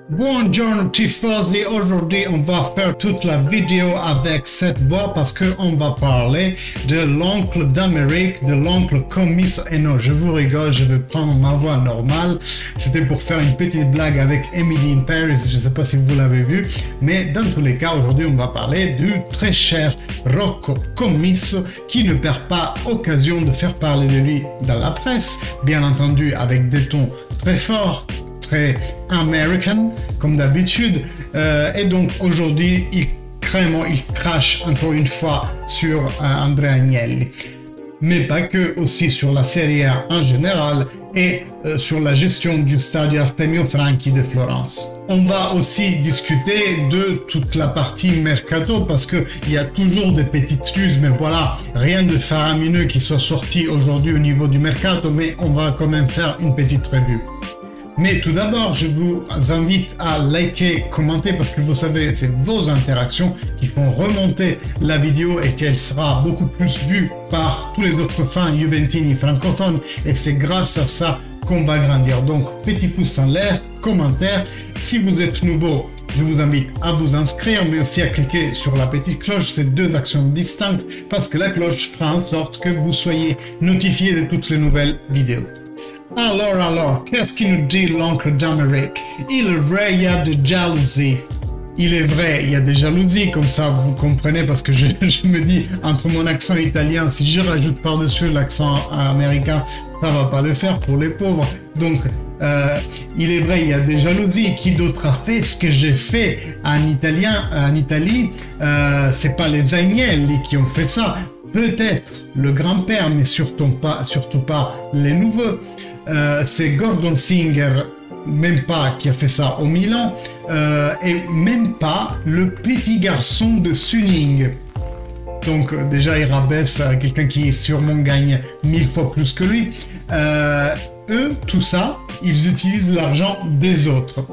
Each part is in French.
Buongiorno tifosi, aujourd'hui on va faire toute la vidéo avec cette voix parce que on va parler de l'oncle d'Amérique, de l'oncle Commisso. Et non, je vous rigole, je vais prendre ma voix normale. C'était pour faire une petite blague avec Emily in Paris, je ne sais pas si vous l'avez vu. Mais dans tous les cas, aujourd'hui on va parler du très cher Rocco Commisso qui ne perd pas occasion de faire parler de lui dans la presse, bien entendu avec des tons très forts, très American comme d'habitude, et donc aujourd'hui il crache encore une fois sur Andrea Agnelli, mais pas que, aussi sur la Serie A en général et sur la gestion du Stadio Artemio Franchi de Florence. On va aussi discuter de toute la partie mercato parce que il y a toujours des petites ruses, mais voilà, rien de faramineux qui soit sorti aujourd'hui au niveau du mercato, mais on va quand même faire une petite revue. Mais tout d'abord, je vous invite à liker, commenter, parce que vous savez, c'est vos interactions qui font remonter la vidéo et qu'elle sera beaucoup plus vue par tous les autres fans juventini francophones. Et c'est grâce à ça qu'on va grandir. Donc, petit pouce en l'air, commentaire. Si vous êtes nouveau, je vous invite à vous inscrire, mais aussi à cliquer sur la petite cloche. C'est deux actions distinctes parce que la cloche fera en sorte que vous soyez notifié de toutes les nouvelles vidéos. Alors, qu'est-ce qu'il nous dit l'oncle d'Amérique? Il est vrai, il y a de jalousie. Il est vrai, il y a des jalousies, comme ça vous comprenez, parce que je me dis, entre mon accent italien, si je rajoute par-dessus l'accent américain, ça va pas le faire pour les pauvres. Donc, il est vrai, il y a des jalousies. Qui d'autre a fait ce que j'ai fait en Italie? C'est pas les Agnelli qui ont fait ça. Peut-être le grand-père, mais surtout pas les neveux. C'est Gordon Singer, même pas, qui a fait ça au Milan, et même pas le petit garçon de Suning. Donc déjà il rabaisse quelqu'un qui sûrement gagne 1000 fois plus que lui. Eux, tout ça, ils utilisent l'argent des autres.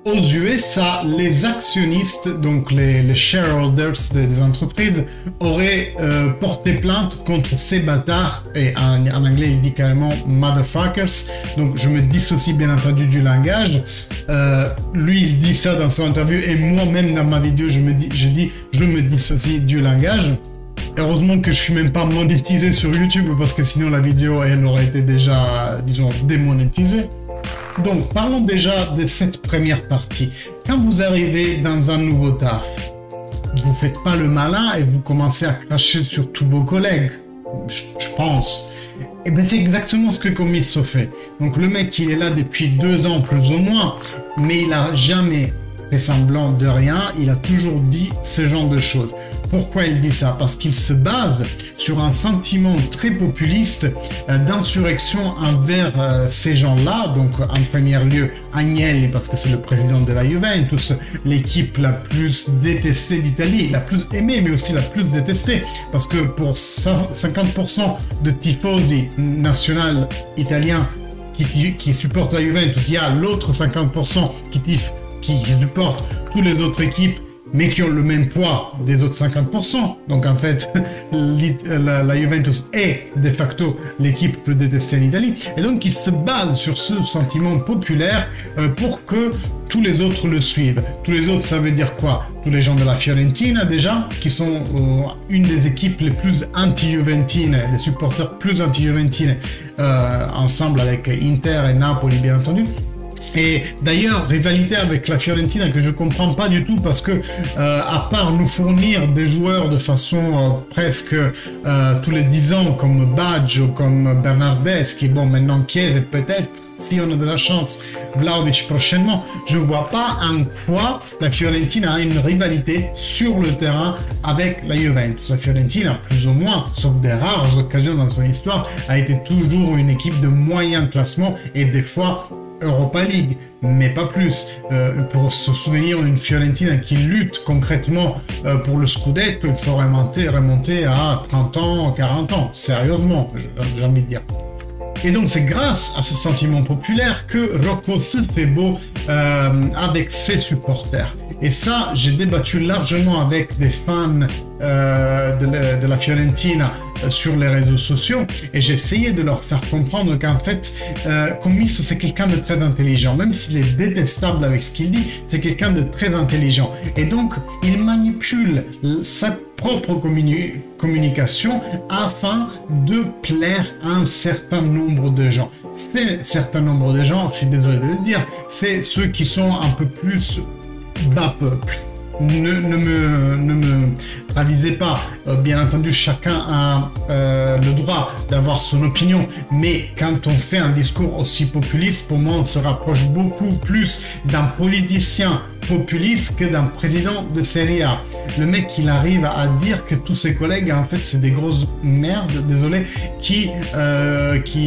Aux USA, les actionnistes, donc les shareholders des entreprises, auraient porté plainte contre ces bâtards, et en anglais il dit carrément motherfuckers, donc je me dissocie bien entendu du langage. Lui il dit ça dans son interview, et moi-même dans ma vidéo je me dissocie du langage. Heureusement que je suis même pas monétisé sur YouTube, parce que sinon la vidéo elle aurait été déjà, disons, démonétisée. Donc, parlons déjà de cette première partie. Quand vous arrivez dans un nouveau taf, vous faites pas le malin et vous commencez à cracher sur tous vos collègues, je pense. Et bien, c'est exactement ce que Commisso fait. Donc, le mec, il est là depuis 2 ans plus ou moins, mais il a jamais fait semblant de rien. Il a toujours dit ce genre de choses. Pourquoi il dit ça? Parce qu'il se base sur un sentiment très populiste d'insurrection envers ces gens-là. Donc, en premier lieu, Agnelli, parce que c'est le président de la Juventus, l'équipe la plus détestée d'Italie, la plus aimée, mais aussi la plus détestée. Parce que pour 50% de tifosi national italiens qui supportent la Juventus, il y a l'autre 50% qui supportent toutes les autres équipes, mais qui ont le même poids des autres 50%. Donc en fait, la Juventus est de facto l'équipe plus détestée en Italie. Et donc il se base sur ce sentiment populaire pour que tous les autres le suivent. Tous les autres, ça veut dire quoi? Tous les gens de la Fiorentina déjà, qui sont une des équipes les plus anti-juventines, des supporters plus anti-juventines, ensemble avec Inter et Napoli bien entendu. Et d'ailleurs, rivalité avec la Fiorentina que je comprends pas du tout, parce que à part nous fournir des joueurs de façon presque tous les 10 ans comme Baggio, comme Bernardeschi, bon maintenant Chiesa peut-être, si on a de la chance, Vlahovic prochainement, je vois pas en quoi la Fiorentina a une rivalité sur le terrain avec la Juventus. La Fiorentina, plus ou moins, sauf des rares occasions dans son histoire, a été toujours une équipe de moyen classement et des fois Europa League, mais pas plus. Pour se souvenir d'une Fiorentina qui lutte concrètement pour le Scudetto, il faut remonter à 30 ans, 40 ans, sérieusement, j'ai envie de dire. Et donc c'est grâce à ce sentiment populaire que Rocco se fait beau avec ses supporters. Et ça, j'ai débattu largement avec des fans de la Fiorentina sur les réseaux sociaux et j'essayais de leur faire comprendre qu'en fait, Commisso, c'est quelqu'un de très intelligent. Même s'il est détestable avec ce qu'il dit, c'est quelqu'un de très intelligent. Et donc, il manipule sa propre communication afin de plaire à un certain nombre de gens. Ces certain nombre de gens, je suis désolé de le dire, c'est ceux qui sont un peu plus bas peuple. Ne me ravisez pas, bien entendu chacun a le droit d'avoir son opinion, mais quand on fait un discours aussi populiste, pour moi on se rapproche beaucoup plus d'un politicien populiste que d'un président de Serie A. Le mec il arrive à dire que tous ses collègues en fait c'est des grosses merdes, désolé, qui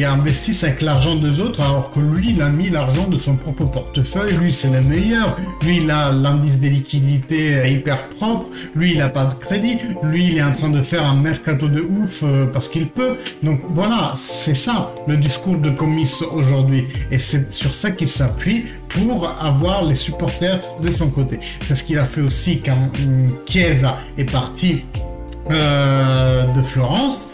investissent avec l'argent des autres alors que lui il a mis l'argent de son propre portefeuille, lui c'est le meilleur, lui il a l'indice des liquidités hyper propre, lui il a pas de crédit, lui il est en train de faire un mercato de ouf parce qu'il peut. Donc voilà, c'est ça le discours de Commisso aujourd'hui et c'est sur ça qu'il s'appuie pour avoir les supporters de son côté. C'est ce qu'il a fait aussi quand Chiesa est parti de Florence.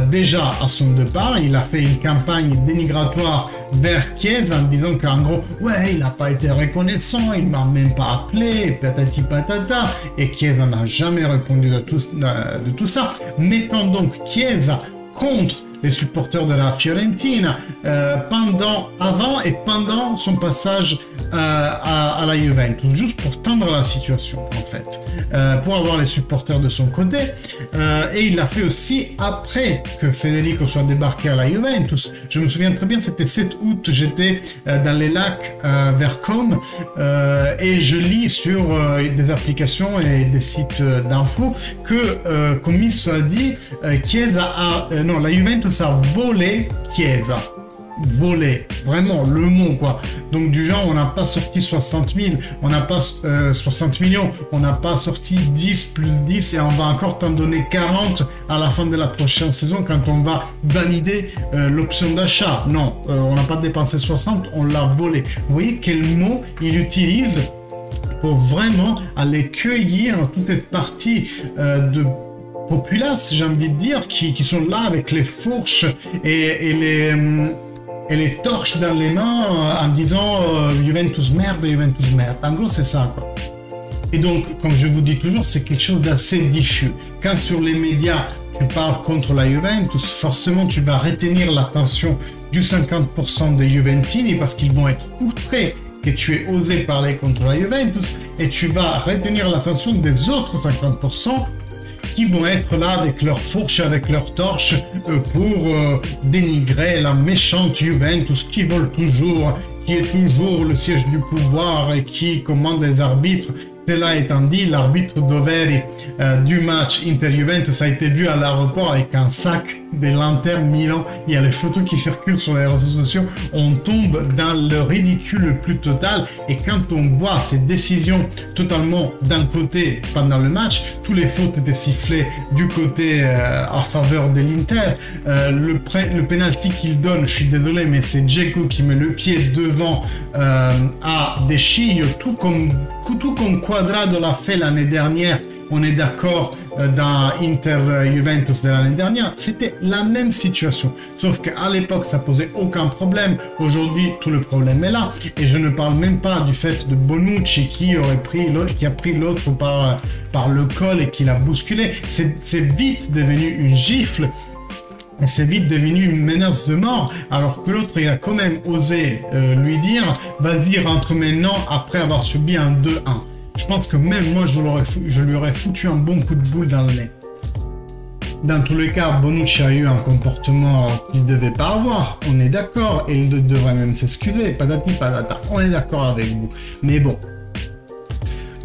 Déjà à son départ, il a fait une campagne dénigratoire vers Chiesa en disant qu'en gros, ouais, il n'a pas été reconnaissant, il m'a même pas appelé, patati patata, et Chiesa n'a jamais répondu de tout ça, mettant donc Chiesa contre les supporters de la Fiorentina avant et pendant son passage à la Juventus, juste pour tendre la situation en fait, pour avoir les supporters de son côté, et il l'a fait aussi après que Federico soit débarqué à la Juventus. Je me souviens très bien, c'était 7 août, j'étais dans les lacs vers Côme et je lis sur des applications et des sites d'infos que Commisso a dit la Juventus a volé Chiesa. Volé, vraiment le mot quoi. Donc du genre on n'a pas sorti 60 000, on n'a pas 60 millions, on n'a pas sorti 10 plus 10 et on va encore t'en donner 40 à la fin de la prochaine saison quand on va valider l'option d'achat. Non, on n'a pas dépensé 60, on l'a volé. Vous voyez quel mot il utilise pour vraiment aller cueillir toute cette partie de populace, j'ai envie de dire, qui sont là avec les fourches et les torches dans les mains en disant Juventus merde, Juventus merde. En gros, c'est ça, quoi. Et donc, comme je vous dis toujours, c'est quelque chose d'assez diffus. Quand sur les médias, tu parles contre la Juventus, forcément, tu vas retenir l'attention du 50% des Juventini parce qu'ils vont être outrés que tu aies osé parler contre la Juventus et tu vas retenir l'attention des autres 50% qui vont être là avec leurs fourches, avec leurs torches pour dénigrer la méchante Juventus qui vole toujours, qui est toujours le siège du pouvoir et qui commande les arbitres. Cela étant dit, l'arbitre Doveri du match Inter-Juventus a été vu à l'aéroport avec un sac de l'Inter Milan. Il y a les photos qui circulent sur les réseaux sociaux. On tombe dans le ridicule le plus total. Et quand on voit ces décisions totalement d'un côté pendant le match, tous les fautes étaient sifflées du côté en faveur de l'Inter. Le penalty qu'il donne, je suis désolé, mais c'est Dzeko qui met le pied devant à De Sciglio, tout comme Cuadrado l'a fait l'année dernière. On est d'accord dans Inter-Juventus de l'année dernière, c'était la même situation. Sauf qu'à l'époque, ça posait aucun problème. Aujourd'hui, tout le problème est là. Et je ne parle même pas du fait de Bonucci qui a pris l'autre par le col et qui l'a bousculé. C'est vite devenu une gifle. Et c'est vite devenu une menace de mort, alors que l'autre, il a quand même osé lui dire « Vas-y, rentre maintenant » après avoir subi un 2-1. Je pense que même moi, je lui aurais foutu un bon coup de boule dans le nez. Dans tous les cas, Bonucci a eu un comportement qu'il ne devait pas avoir, on est d'accord, et il devrait même s'excuser, patati patata, on est d'accord avec vous. Mais bon.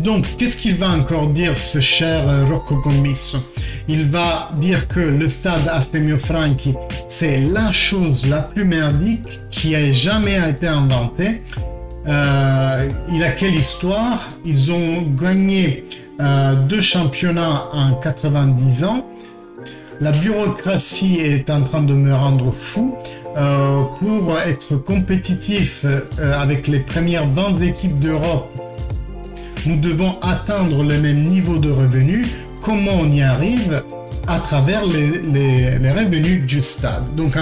Donc, qu'est-ce qu'il va encore dire, ce cher Rocco Commisso? Il va dire que le stade Artemio Franchi, c'est la chose la plus merdique qui ait jamais été inventée. Il a quelle histoire? Ils ont gagné 2 championnats en 90 ans. La bureaucratie est en train de me rendre fou. Pour être compétitif avec les premières 20 équipes d'Europe, nous devons atteindre le même niveau de revenus. Comment on y arrive? à travers les revenus du stade. Donc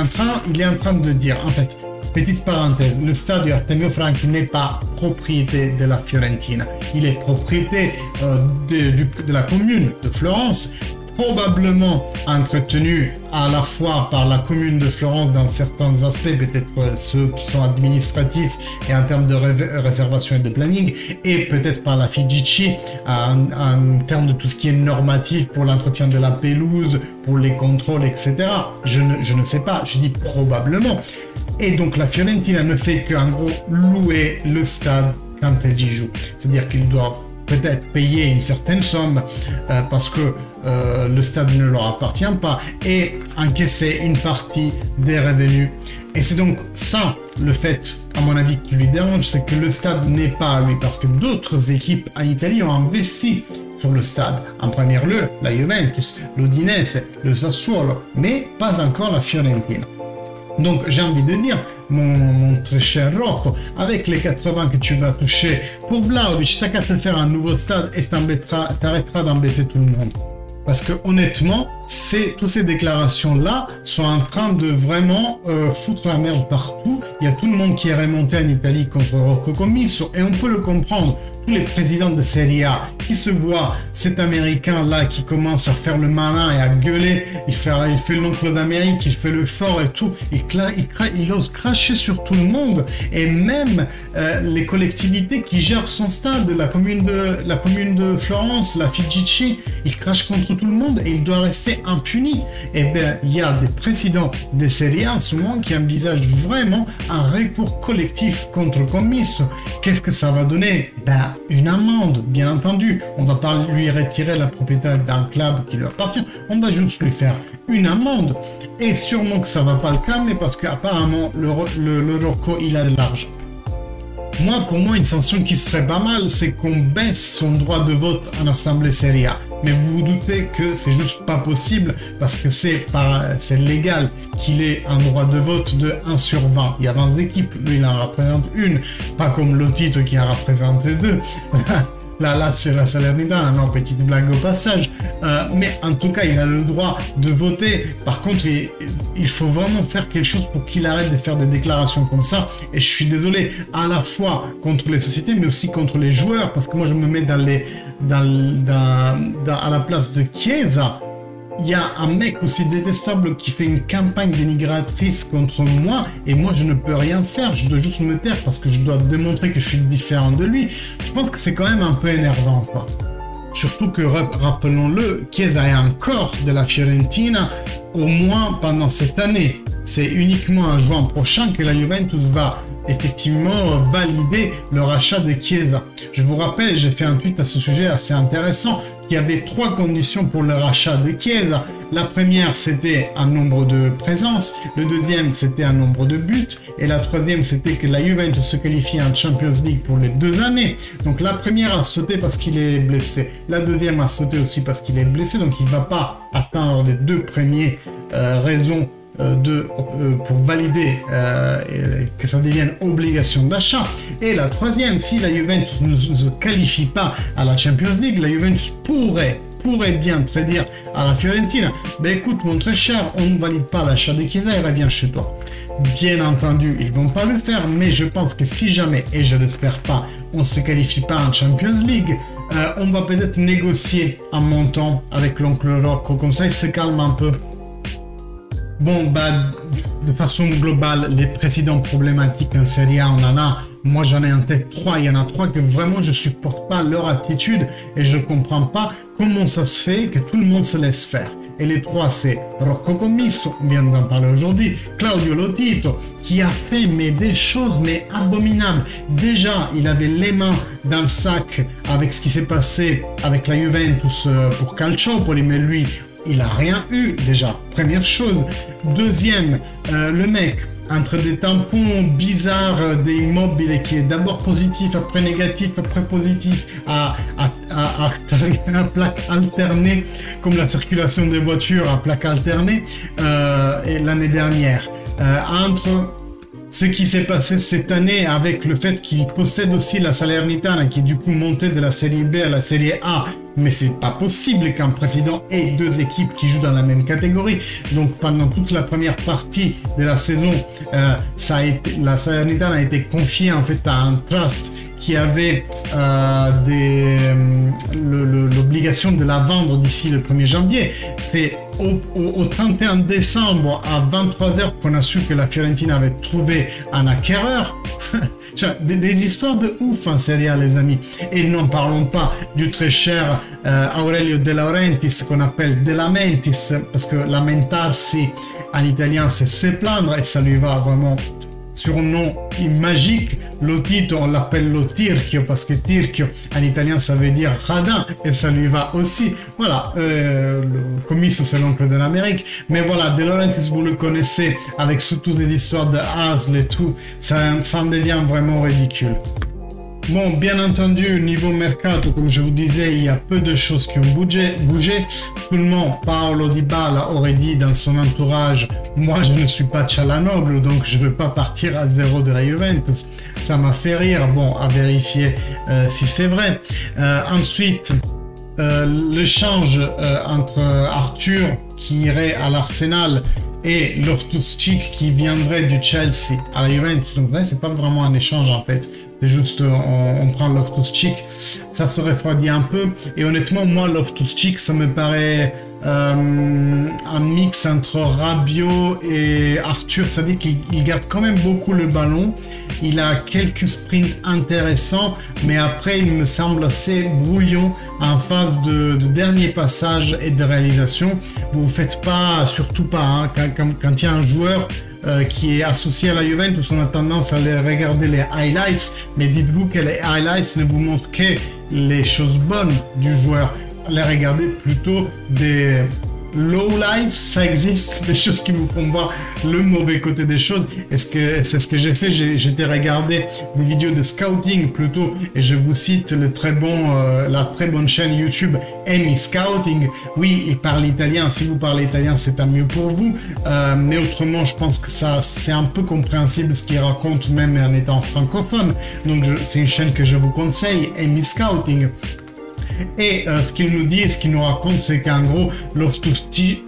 il est en train de dire, en fait, petite parenthèse, le stade de Artemio Franchi n'est pas propriété de la Fiorentina, il est propriété de la commune de Florence, probablement entretenu à la fois par la commune de Florence dans certains aspects, peut-être ceux qui sont administratifs et en termes de réservation et de planning, et peut-être par la FIGC en termes de tout ce qui est normatif pour l'entretien de la pelouse, pour les contrôles, etc. Je ne sais pas, je dis probablement. Et donc la Fiorentina ne fait qu'en gros louer le stade quand elle y joue. C'est-à-dire qu'ils doivent peut-être payer une certaine somme parce que le stade ne leur appartient pas et encaisser une partie des revenus. Et c'est donc ça le fait, à mon avis, qui lui dérange, c'est que le stade n'est pas à lui parce que d'autres équipes en Italie ont investi sur le stade. En premier lieu, la Juventus, l'Udinese, le Sassuolo, mais pas encore la Fiorentina. Donc j'ai envie de dire, mon très cher Rocco, avec les 80 que tu vas toucher pour Vlahovic, t'as qu'à te faire un nouveau stade et t'arrêteras d'embêter tout le monde. Parce que honnêtement, toutes ces déclarations-là sont en train de vraiment foutre la merde partout. Il y a tout le monde qui est remonté en Italie contre Rocco Commisso et on peut le comprendre. Tous les présidents de Serie A qui se voient cet Américain-là qui commence à faire le malin et à gueuler, il fait l'oncle d'Amérique, il fait le fort et tout, il ose cracher sur tout le monde et même les collectivités qui gèrent son stade, la commune de Florence, la FIGC, il crache contre tout le monde et il doit rester impuni. Et bien, il y a des présidents de Serie A en ce moment qui envisagent vraiment un recours collectif contre Commisso. Qu'est-ce que ça va donner? Ben, une amende, bien entendu. On va pas lui retirer la propriété d'un club qui lui appartient. On va juste lui faire une amende. Et sûrement que ça va pas le calmer parce qu'apparemment le Rocco, il a de l'argent. Moi, pour moi, une sanction qui serait pas mal, c'est qu'on baisse son droit de vote en Assemblée Serie A. Mais vous vous doutez que c'est juste pas possible parce que c'est légal qu'il ait un droit de vote de 1 sur 20. Il y a 20 équipes, lui il en représente une, pas comme Lotito qui en représente 2. Là, c'est la Salernitana, non, petite blague au passage. Mais en tout cas, il a le droit de voter. Par contre, il faut vraiment faire quelque chose pour qu'il arrête de faire des déclarations comme ça. Et je suis désolé, à la fois contre les sociétés, mais aussi contre les joueurs, parce que moi, je me mets à la place de Chiesa. Il y a un mec aussi détestable qui fait une campagne dénigratrice contre moi et moi je ne peux rien faire, je dois juste me taire parce que je dois démontrer que je suis différent de lui. Je pense que c'est quand même un peu énervant, quoi. Surtout que, rappelons-le, Chiesa est encore de la Fiorentina au moins pendant cette année. C'est uniquement en juin prochain que la Juventus va effectivement valider le rachat de Chiesa. Je vous rappelle, j'ai fait un tweet à ce sujet assez intéressant, qu'il y avait 3 conditions pour le rachat de Chiesa. La première, c'était un nombre de présences, le deuxième, c'était un nombre de buts, et la troisième, c'était que la Juventus se qualifie en Champions League pour les 2 années. Donc la première a sauté parce qu'il est blessé, la deuxième a sauté aussi parce qu'il est blessé, donc il ne va pas atteindre les 2 premières raisons pour valider que ça devienne obligation d'achat. Et la troisième, si la Juventus ne se qualifie pas à la Champions League, la Juventus pourrait bien te dire à la Fiorentina, ben écoute mon très cher, on ne valide pas l'achat de Chiesa et reviens chez toi. Bien entendu, ils vont pas le faire, mais je pense que si jamais, et je l'espère pas, on se qualifie pas en Champions League, on va peut-être négocier un montant avec l'oncle Rocco, comme ça il se calme un peu. Bon, bah, de façon globale, les présidents problématiques en Serie A, on en a. Moi, j'en ai en tête 3. Il y en a 3 que vraiment, je supporte pas leur attitude et je comprends pas comment ça se fait que tout le monde se laisse faire. Et les 3, c'est Rocco Commisso, on vient d'en parler aujourd'hui, Claudio Lotito, qui a fait des choses abominables. Déjà, il avait les mains dans le sac avec ce qui s'est passé avec la Juventus pour Calciopoli, mais lui, il a rien eu déjà, première chose. Deuxième, le mec, entre des tampons bizarres des immobiliers qui est d'abord positif, après négatif, après positif, à plaque alternée, comme la circulation des voitures à plaque alternée, et l'année dernière. Entre ce qui s'est passé cette année avec le fait qu'il possède aussi la Salernitana, qui est du coup montée de la série B à la série A, mais c'est pas possible qu'un président ait deux équipes qui jouent dans la même catégorie. Donc pendant toute la première partie de la saison, la Salernitana a été confiée en fait à un trust qui avait l'obligation de la vendre d'ici le 1er janvier. C'est au 31 décembre à 23h qu'on a su que la Fiorentina avait trouvé un acquéreur. des histoires de ouf en Serie A, les amis. Et n'en parlons pas du très cher Aurelio De Laurentiis, qu'on appelle De Lamentis, parce que lamentarsi en italien c'est se plaindre, et ça lui va vraiment. Surnom magique, Lotito, on l'appelle lo Tirchio parce que Tirchio en italien ça veut dire radin et ça lui va aussi. Voilà, le commisso c'est l'oncle de l'Amérique. Mais voilà, De Laurentiis vous le connaissez avec surtout des histoires de Hasle et tout, ça en devient vraiment ridicule. Bon, bien entendu, niveau mercato, comme je vous disais, il y a peu de choses qui ont bougé. Seulement, Paolo Dybala aurait dit dans son entourage, moi je ne suis pas Çalhanoğlu, donc je ne veux pas partir à zéro de la Juventus. Ça m'a fait rire, bon, à vérifier si c'est vrai. Ensuite, l'échange entre Arthur qui irait à l'Arsenal et Loftus-Cheek qui viendrait du Chelsea à la Juventus. Donc ouais, c'est pas vraiment un échange en fait. C'est juste, on prend Loftus-Cheek, ça se refroidit un peu. Et honnêtement, moi, Loftus-Cheek, ça me paraît un mix entre Rabiot et Arthur. Ça veut dire qu'il garde quand même beaucoup le ballon. Il a quelques sprints intéressants, mais après, il me semble assez brouillon en phase de dernier passage et de réalisation. Vous ne faites pas, surtout pas, hein, quand il y a un joueur qui est associé à la Juventus, on a tendance à aller regarder les highlights, mais dites-vous que les highlights ne vous montrent que les choses bonnes du joueur. Les regardez plutôt des lowlights, ça existe, des choses qui vous font voir le mauvais côté des choses. Et c'est ce que j'ai fait, j'étais regardé des vidéos de scouting plutôt, et je vous cite la très bonne chaîne YouTube Emi Scouting. Oui, il parle italien, si vous parlez italien c'est tant mieux pour vous, mais autrement je pense que ça c'est un peu compréhensible ce qu'il raconte même en étant francophone. Donc c'est une chaîne que je vous conseille, Emi Scouting. Et ce qu'il nous dit, ce qu'il nous raconte, c'est qu'en gros, Loftus-Cheek,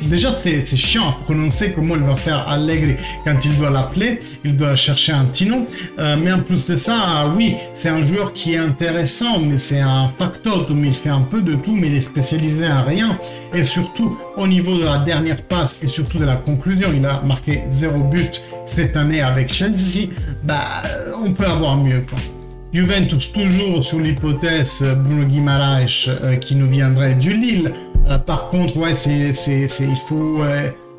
déjà c'est chiant à prononcer, comment il va faire Allegri quand il doit l'appeler, il doit chercher un petit nom, mais en plus de ça, oui, c'est un joueur qui est intéressant, mais c'est un factotum, il fait un peu de tout, mais il est spécialisé en rien, et surtout au niveau de la dernière passe et surtout de la conclusion, il a marqué 0 but cette année avec Chelsea, bah on peut avoir mieux quoi. Juventus toujours sur l'hypothèse Bruno Guimaraes qui nous viendrait du Lille. Par contre, ouais,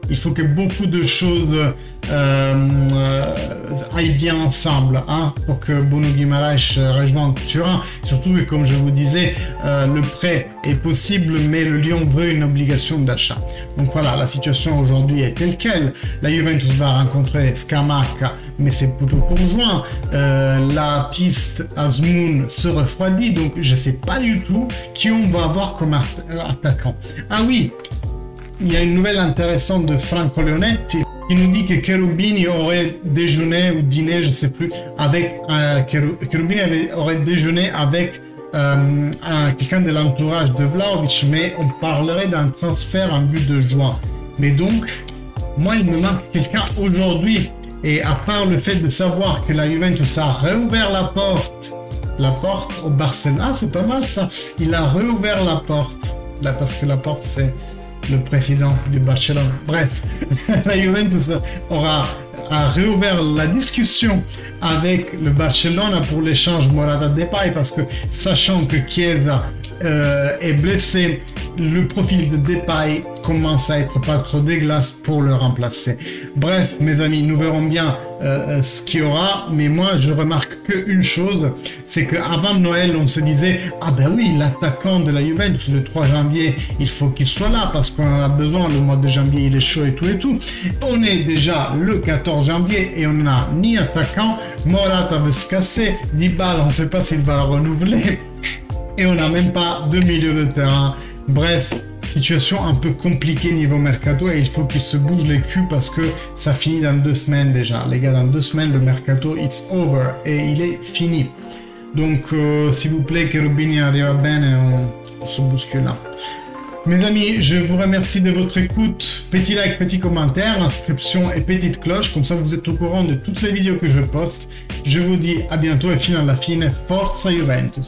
il faut que beaucoup de choses aillent bien ensemble hein, pour que Bruno Guimaraes rejoigne Turin. Surtout que, comme je vous disais, le prêt est possible, mais le Lyon veut une obligation d'achat. Donc voilà, la situation aujourd'hui est telle qu'elle. La Juventus va rencontrer Scamacca, mais c'est plutôt pour juin. La piste Azmoun se refroidit, donc je ne sais pas du tout qui on va avoir comme attaquant. Ah oui, il y a une nouvelle intéressante de Franco Leonetti qui nous dit que Cherubini aurait déjeuné ou dîné, je ne sais plus, avec Cherubini aurait déjeuné avec quelqu'un de l'entourage de Vlahovic, mais on parlerait d'un transfert en but de juin. Mais donc, moi, il me manque quelqu'un aujourd'hui. Et à part le fait de savoir que la Juventus a réouvert la porte au Barcelone, ah, c'est pas mal ça, il a réouvert la porte, là, parce que la porte c'est le président du Barcelone. Bref, la Juventus a réouvert la discussion avec le Barcelone pour l'échange Morata-Depay, parce que sachant que Chiesa est blessé, le profil de Depay commence à être pas trop dégueulasse pour le remplacer. Bref, mes amis, nous verrons bien ce qu'il y aura, mais moi je remarque qu'une chose, c'est qu'avant Noël, on se disait ah ben oui, l'attaquant de la Juventus le 3 janvier, il faut qu'il soit là parce qu'on en a besoin, le mois de janvier il est chaud et tout et tout. On est déjà le 14 janvier et on n'a ni attaquant, Morata veut se casser, Dybala on ne sait pas s'il va la renouveler. Et on n'a même pas de milieu de terrain. Bref, situation un peu compliquée niveau mercato et il faut qu'il se bouge les culs parce que ça finit dans 2 semaines déjà. Les gars, dans 2 semaines, le mercato, it's over et il est fini. Donc, s'il vous plaît, che Rubini arriva bene, on se bouscule là. Mes amis, je vous remercie de votre écoute. Petit like, petit commentaire, inscription et petite cloche. Comme ça, vous êtes au courant de toutes les vidéos que je poste. Je vous dis à bientôt et fino alla fine. Forza Juventus!